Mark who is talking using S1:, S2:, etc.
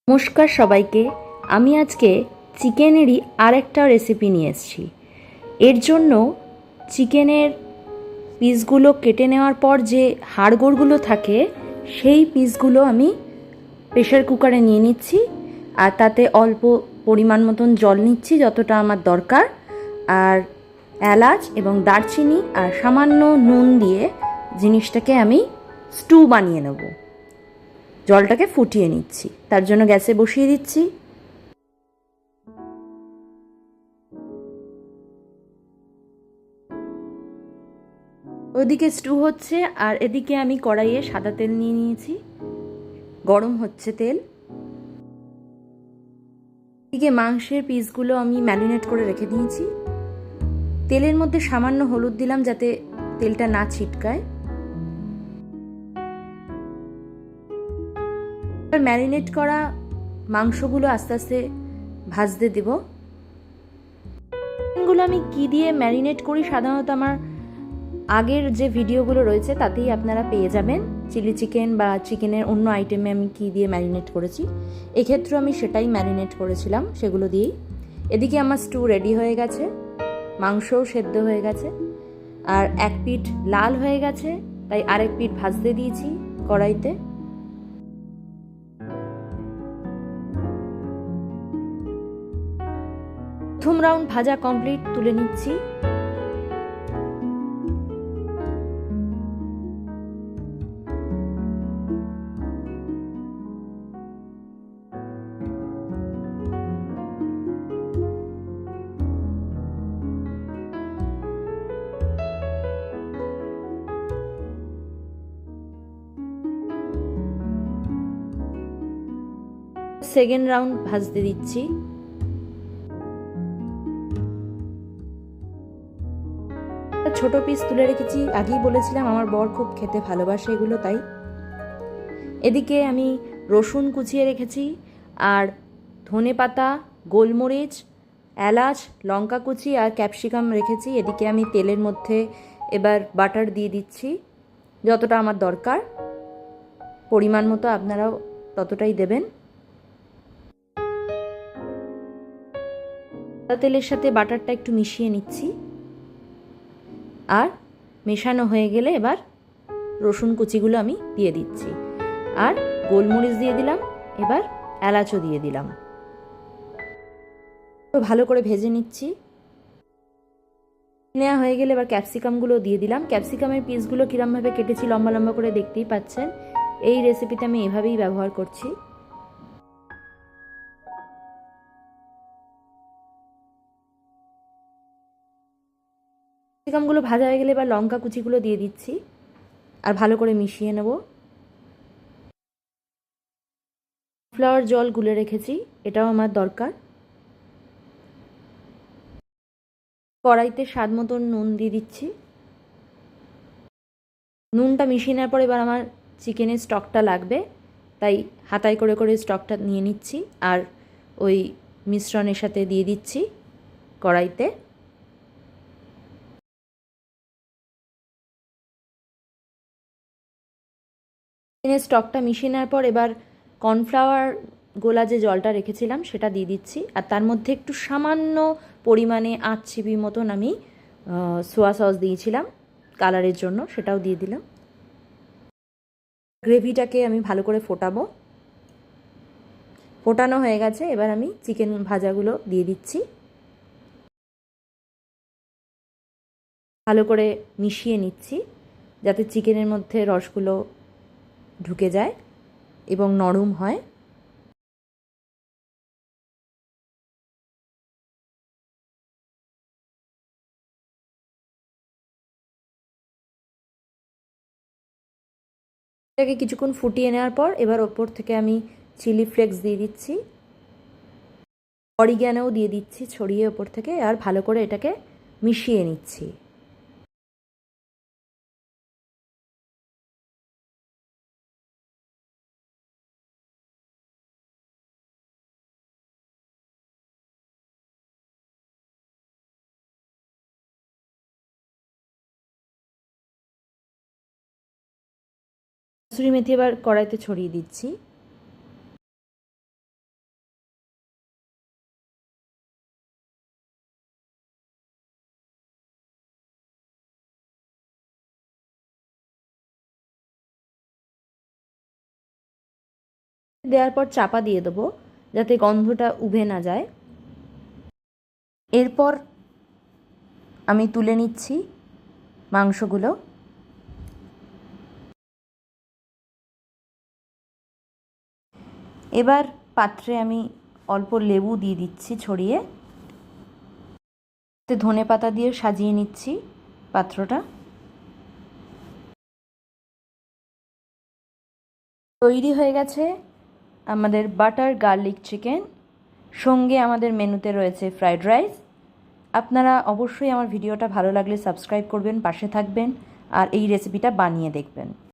S1: নমস্কার সবাইকে। আমি আজকে চিকেনেরই আরেকটা রেসিপি নিয়ে এসেছি। এর জন্য চিকেনের পিসগুলো কেটে নেওয়ার পর যে হাড়গোড়গুলো থাকে সেই পিসগুলো আমি প্রেশার কুকারে নিয়ে নিচ্ছি, আর তাতে অল্প পরিমাণ মতন জল নিচ্ছি যতটা আমার দরকার, আর এলাচ এবং দারচিনি আর সামান্য নুন দিয়ে জিনিসটাকে আমি স্টু বানিয়ে নেব। জলটাকে ফুটিয়ে নিচ্ছি, তার জন্য গ্যাসে বসিয়ে দিচ্ছি। ওদিকে স্টু হচ্ছে আর এদিকে আমি কড়াইয়ে সাদা তেল নিয়ে নিয়েছি, গরম হচ্ছে তেল। এদিকে মাংসের পিসগুলো আমি ম্যারিনেট করে রেখে দিয়েছি। তেলের মধ্যে সামান্য হলুদ দিলাম যাতে তেলটা না ছিটকায়। এবার ম্যারিনেট করা মাংসগুলো আস্তে আস্তে ভাজতে দেব। এগুলো আমি কি দিয়ে ম্যারিনেট করি সাধারণত আমার আগের যে ভিডিওগুলো রয়েছে তাতেই আপনারা পেয়ে যাবেন। চিলি চিকেন বা চিকেনের অন্য আইটেমে আমি কী দিয়ে ম্যারিনেট করেছি, এক্ষেত্রেও আমি সেটাই ম্যারিনেট করেছিলাম, সেগুলো দিয়েই। এদিকে আমার স্টু রেডি হয়ে গেছে, মাংসও সেদ্ধ হয়ে গেছে, আর এক পিঠ লাল হয়ে গেছে, তাই আরেক পিঠ ভাজতে দিয়েছি কড়াইতে। প্রথম রাউন্ড ভাজা কমপ্লিট, তুলে নিচ্ছি। সেকেন্ড রাউন্ড ভাজতে দিচ্ছি। ছোট পিস তুলে রেখেছি, আগেই বলেছিলাম আমার বর খুব খেতে ভালোবাসে এগুলো, তাই। এদিকে আমি রসুন কুচিয়ে রেখেছি, আর ধনে পাতা, গোলমরিচ, এলাচ, লঙ্কা কুচি আর ক্যাপসিকাম রেখেছি। এদিকে আমি তেলের মধ্যে এবার বাটার দিয়ে দিচ্ছি, যতটা আমার দরকার পরিমাণ মতো আপনারাও ততটাই দেবেন। তেলের সাথে বাটারটা একটু মিশিয়ে নিচ্ছি, আর মেশানো হয়ে গেলে এবার রসুন কুচিগুলো আমি দিয়ে দিচ্ছি, আর গোলমরিচ দিয়ে দিলাম, এবার এলাচও দিয়ে দিলাম। ভালো করে ভেজে নিচ্ছি। নেওয়া হয়ে গেলে এবার ক্যাপসিকামগুলো দিয়ে দিলাম। ক্যাপসিকামের পিসগুলো কীরমভাবে কেটেছি লম্বা লম্বা করে দেখতেই পাচ্ছেন। এই রেসিপিতে আমি এভাবেই ব্যবহার করছি। ক্যাপসিকামগুলো ভাজা হয়ে গেলে এবার লঙ্কা কুচিগুলো দিয়ে দিচ্ছি, আর ভালো করে মিশিয়ে নেব। কর্নফ্লাওয়ার জল গুলে রেখেছি, এটাও আমার দরকার। কড়াইতে স্বাদ মতন নুন দিয়ে দিচ্ছি। নুনটা মিশিয়ে নেওয়ার পর এবার আমার চিকেনের স্টকটা লাগবে, তাই হাতায় করে করে স্টকটা নিয়ে নিচ্ছি, আর ওই মিশ্রণের সাথে দিয়ে দিচ্ছি কড়াইতে। চিকেনের স্টকটা মিশিয়ে নেওয়ার পর এবার কর্নফ্লাওয়ার গোলা যে জলটা রেখেছিলাম সেটা দিয়ে দিচ্ছি, আর তার মধ্যে একটু সামান্য পরিমাণে 8 চিপি মতন আমি সোয়া সস দিয়েছিলাম কালারের জন্য, সেটাও দিয়ে দিলাম। গ্রেভিটাকে আমি ভালো করে ফোটাবো। ফোটানো হয়ে গেছে, এবার আমি চিকেন ভাজাগুলো দিয়ে দিচ্ছি। ভালো করে মিশিয়ে নিচ্ছি যাতে চিকেনের মধ্যে রসগুলো ঢুকে যায় এবং নরম হয়। এটাকে কিছুক্ষণ ফুটিয়ে নেওয়ার পর এবার ওপর থেকে আমি চিলি ফ্লেক্স দিয়ে দিচ্ছি, অরিগ্যানোও দিয়ে দিচ্ছি ছড়িয়ে ওপর থেকে, আর ভালো করে এটাকে মিশিয়ে নিচ্ছি। কসুরি মেথি এবার কড়াইতে ছড়িয়ে দিচ্ছি। দেওয়ার পর চাপা দিয়ে দেবো যাতে গন্ধটা উবে না যায়। এরপর আমি তুলে নিচ্ছি মাংসগুলো। এবার পাত্রে আমি অল্প লেবু দিয়ে দিচ্ছি ছড়িয়ে, ধনে পাতা দিয়ে সাজিয়ে নিচ্ছি পাত্রটা। তৈরি হয়ে গেছে আমাদের বাটার গার্লিক চিকেন। সঙ্গে আমাদের মেনুতে রয়েছে ফ্রাইড রাইস। আপনারা অবশ্যই আমার ভিডিওটা ভালো লাগলে সাবস্ক্রাইব করবেন, পাশে থাকবেন আর এই রেসিপিটা বানিয়ে দেখবেন।